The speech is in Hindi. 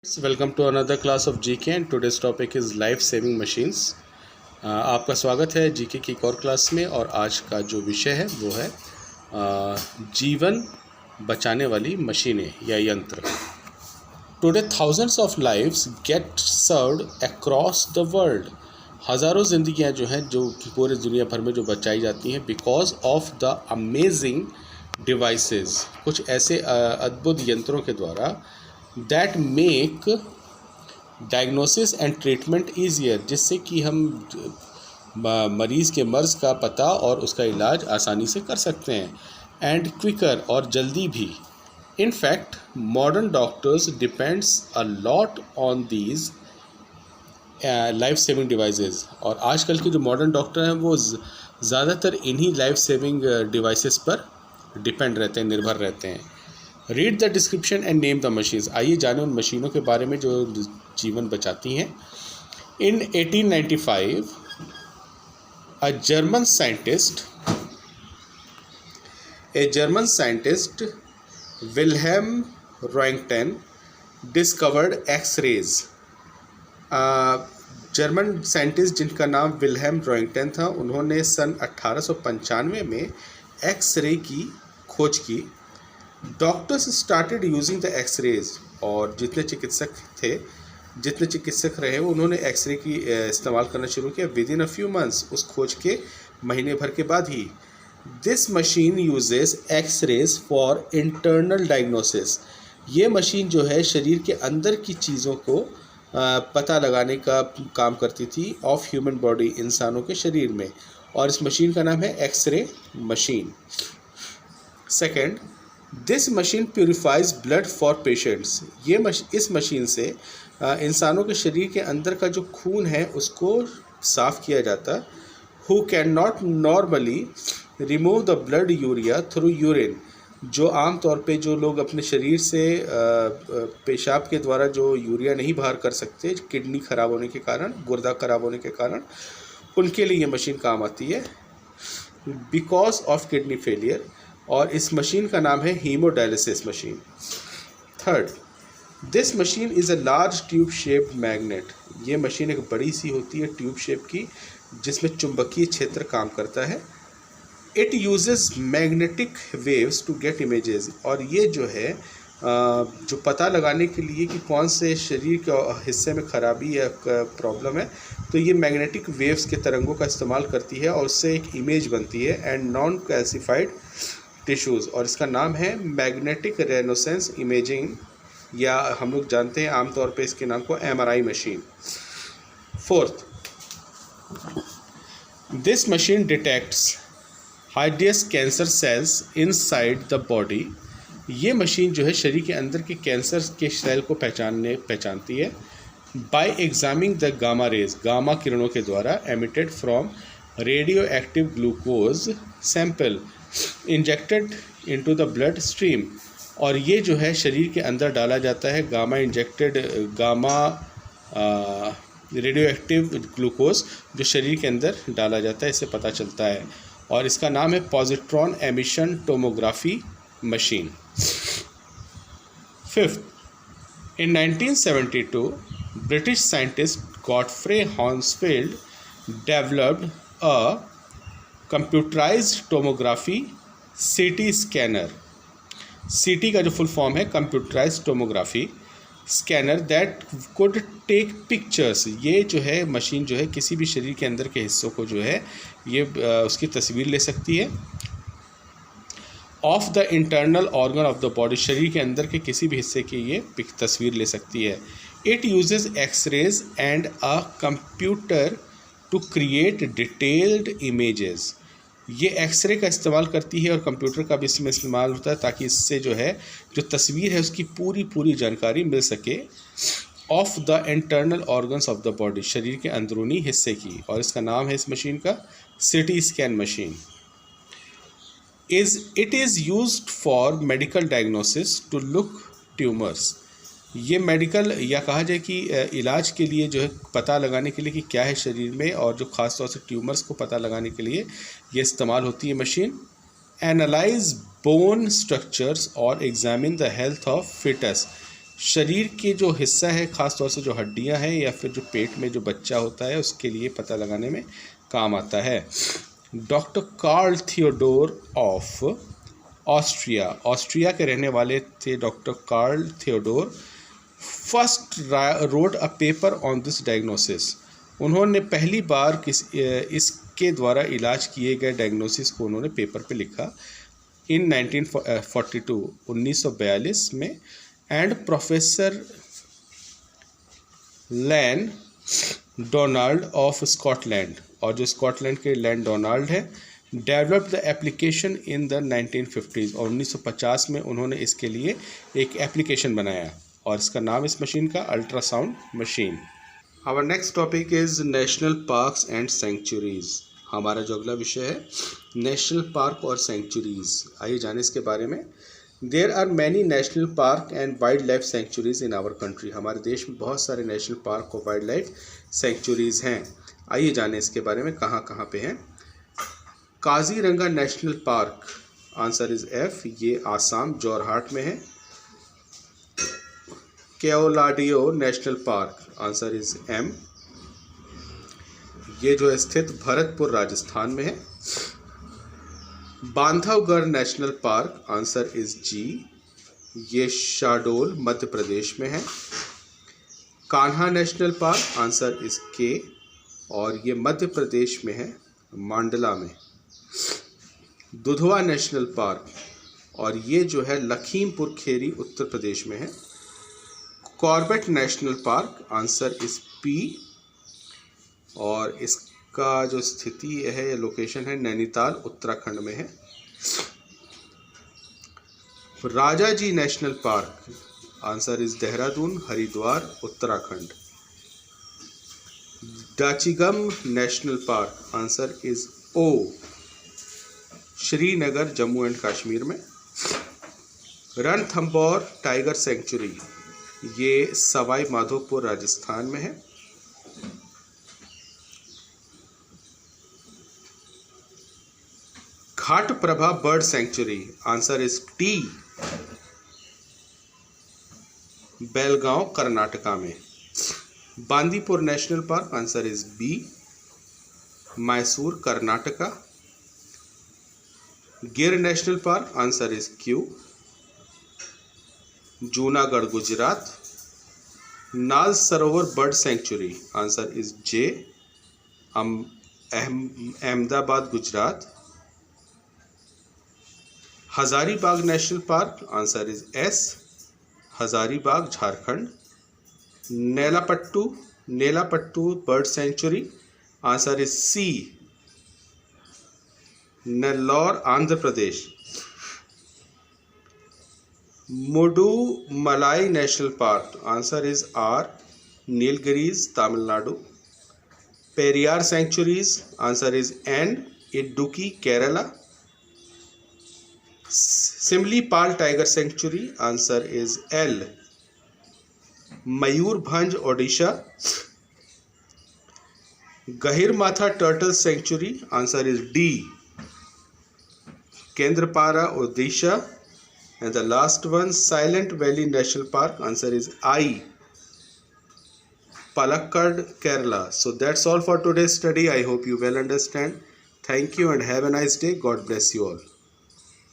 Welcome to another class of GK and today's topic is life saving machines. आपका स्वागत है जीके की एक और क्लास में। और आज का जो विषय है वो है जीवन बचाने वाली मशीनें या यंत्र। Today thousands of lives get served across the world. हज़ारों जिंदगियां जो हैं जो पूरे दुनिया भर में जो बचाई जाती हैं because of the amazing devices, कुछ ऐसे अद्भुत यंत्रों के द्वारा that make diagnosis and treatment easier, जिससे कि हम मरीज़ के मर्ज़ का पता और उसका इलाज आसानी से कर सकते हैं, एंड क्विकर और जल्दी भी। In fact modern doctors depends a lot on these life saving devices. और आजकल के जो मॉडर्न डॉक्टर हैं वो ज़्यादातर इन्हीं लाइफ सेविंग डिवाइसेस पर डिपेंड रहते हैं, निर्भर रहते हैं। Read the description and name the machines. आइए जाने उन मशीनों के बारे में जो जीवन बचाती हैं। इन 1895 a German scientist Wilhelm Röntgen discovered X-rays। German scientist जिनका नाम विल्हेम रॉन्गटेन था, उन्होंने सन 1895 में एक्स-रे की खोज की। Doctors started using the X-rays, और जितने चिकित्सक रहे उन्होंने एक्सरे की इस्तेमाल करना शुरू किया। Within a few months, उस खोज के महीने भर के बाद ही। This machine uses x-rays for internal diagnosis. ये मशीन जो है शरीर के अंदर की चीज़ों को पता लगाने का काम करती थी ऑफ ह्यूमन बॉडी, इंसानों के शरीर में, और इस मशीन का नाम है X-ray machine. Second, this machine purifies blood for patients. इस मशीन से इंसानों के शरीर के अंदर का जो खून है उसको साफ़ किया जाता। Who can not normally remove the blood urea through urine. जो आम तौर पे जो लोग अपने शरीर से पेशाब के द्वारा जो यूरिया नहीं बाहर कर सकते, किडनी ख़राब होने के कारण, गुर्दा ख़राब होने के कारण, उनके लिए ये मशीन काम आती है बिकॉज ऑफ किडनी फेलियर। और इस मशीन का नाम है haemodialysis machine. Third, this machine is a large tube shaped magnet. ये मशीन एक बड़ी सी होती है ट्यूब शेप की, जिसमें चुंबकीय क्षेत्र काम करता है। It uses magnetic waves to get images. और ये जो है जो पता लगाने के लिए कि कौन से शरीर के हिस्से में खराबी या प्रॉब्लम है, तो ये मैग्नेटिक वेव्स के तरंगों का इस्तेमाल करती है और उससे एक इमेज बनती है एंड नॉन कैल्सिफाइड टिश्यूज़, और इसका नाम है मैग्नेटिक रेजोनेंस इमेजिंग, या हम लोग जानते हैं आमतौर पे इसके नाम को MRI machine. Fourth, this machine detects hideous cancer cells inside the body. ये मशीन जो है शरीर के अंदर के कैंसर के सेल को पहचानती है bye examining the gamma rays, gamma किरणों के द्वारा, emitted from radio active glucose sample injected into the blood stream. और ये जो है शरीर के अंदर डाला जाता है रेडियो एक्टिव ग्लूकोज, जो शरीर के अंदर डाला जाता है, इससे पता चलता है। और इसका नाम है positron emission tomography machine. Fifth, in 1972 British scientist Godfrey Hounsfield developed a computerised tomography CT scanner. CT का जो फुल फॉर्म है computerised tomography scanner that could take pictures. ये जो है मशीन जो है किसी भी शरीर के अंदर के हिस्सों को जो है ये उसकी तस्वीर ले सकती है of the internal organ of the body. शरीर के अंदर के किसी भी हिस्से की ये तस्वीर ले सकती है। It uses X-rays and a computer to create detailed images. ये एक्सरे का इस्तेमाल करती है और कंप्यूटर का भी इसमें इस्तेमाल होता है, ताकि इससे जो है जो तस्वीर है उसकी पूरी जानकारी मिल सके of the internal organs of the body, शरीर के अंदरूनी हिस्से की। और इसका नाम है इस मशीन का CT scan machine. It is used for medical diagnosis to look tumours. ये मेडिकल या कहा जाए कि इलाज के लिए जो है पता लगाने के लिए कि क्या है शरीर में, और जो ख़ास तौर से ट्यूमर्स को पता लगाने के लिए ये इस्तेमाल होती है मशीन। एनालाइज बोन स्ट्रक्चर्स और examine the health of foetus. शरीर के जो हिस्सा है, ख़ास तौर से जो हड्डियां हैं या फिर जो पेट में जो बच्चा होता है, उसके लिए पता लगाने में काम आता है। Doctor Karl Theodor of Austria, Austria के रहने वाले थे doctor Karl Theodor, first read a paper on this diagnosis. उन्होंने पहली बार इसके द्वारा इलाज किए गए डायग्नोसिस को उन्होंने पेपर पे लिखा इन 1942 1942 में। And professor Ian Donald of Scotland, और जो स्कॉटलैंड के लैन डोनाल्ड है, developed the application in the 1950s, और 1950 में उन्होंने इसके लिए एक एप्लीकेशन बनाया और इसका नाम इस मशीन का ultrasound machine. Our next topic is national parks and sanctuaries. हमारा जो अगला विषय है नेशनल पार्क और सेंचुरीज। आइए जाने इसके बारे में। There are many national park and wildlife sanctuaries in our country. हमारे देश में बहुत सारे नेशनल पार्क और वाइल्ड लाइफ सेंचुरीज हैं। आइए जाने इसके बारे में कहाँ कहाँ पे हैं। Kaziranga national park, answer is F, ये आसाम जोरहाट में है। Keoladeo national park, answer is M, ये जो है स्थित भरतपुर राजस्थान में है। Bandhavgarh national park, answer is G, ये शाहडोल मध्य प्रदेश में है। Kanha national park, answer is K, और ये मध्य प्रदेश में है, मांडला में। दुधवा नेशनल पार्क, और ये जो है लखीमपुर खेरी उत्तर प्रदेश में है। Corbett national park, answer is P, और इसका जो स्थिति है या लोकेशन है नैनीताल उत्तराखंड में है। Rajaji national park, answer is Dehradun Haridwar Uttarakhand. Dachigam national park, answer is O, Srinagar Jammu and Kashmir में। रणथंभौर टाइगर सेंचुरी, ये सवाई माधोपुर राजस्थान में है। Ghataprabha bird sanctuary, answer is T, Belgaum Karnataka में। Bandipur national park, answer is B, Mysore Karnataka. Gir national park, answer is Q, Junagadh Gujarat. Nal Sarovar bird sanctuary, answer is J, Ahmedabad Gujarat. Hazaribagh national park, answer is S, Hazaribagh Jharkhand. Nelapattu bird sanctuary, answer is C, Nellore Andhra Pradesh. Mudumalai national park, answer is R, Nilgiris Tamil Nadu. Periyar sanctuaries, answer is N, Idukki Kerala. Simlipal tiger sanctuary, answer is L, Mayurbhanj Odisha. Gahirmatha turtle sanctuary, answer is D, Kendrapara Odisha. And the last one, Silent Valley National Park, answer is I, Palakkad, Kerala. So that's all for today's study. I hope you well understand. Thank you and have a nice day. God bless you all.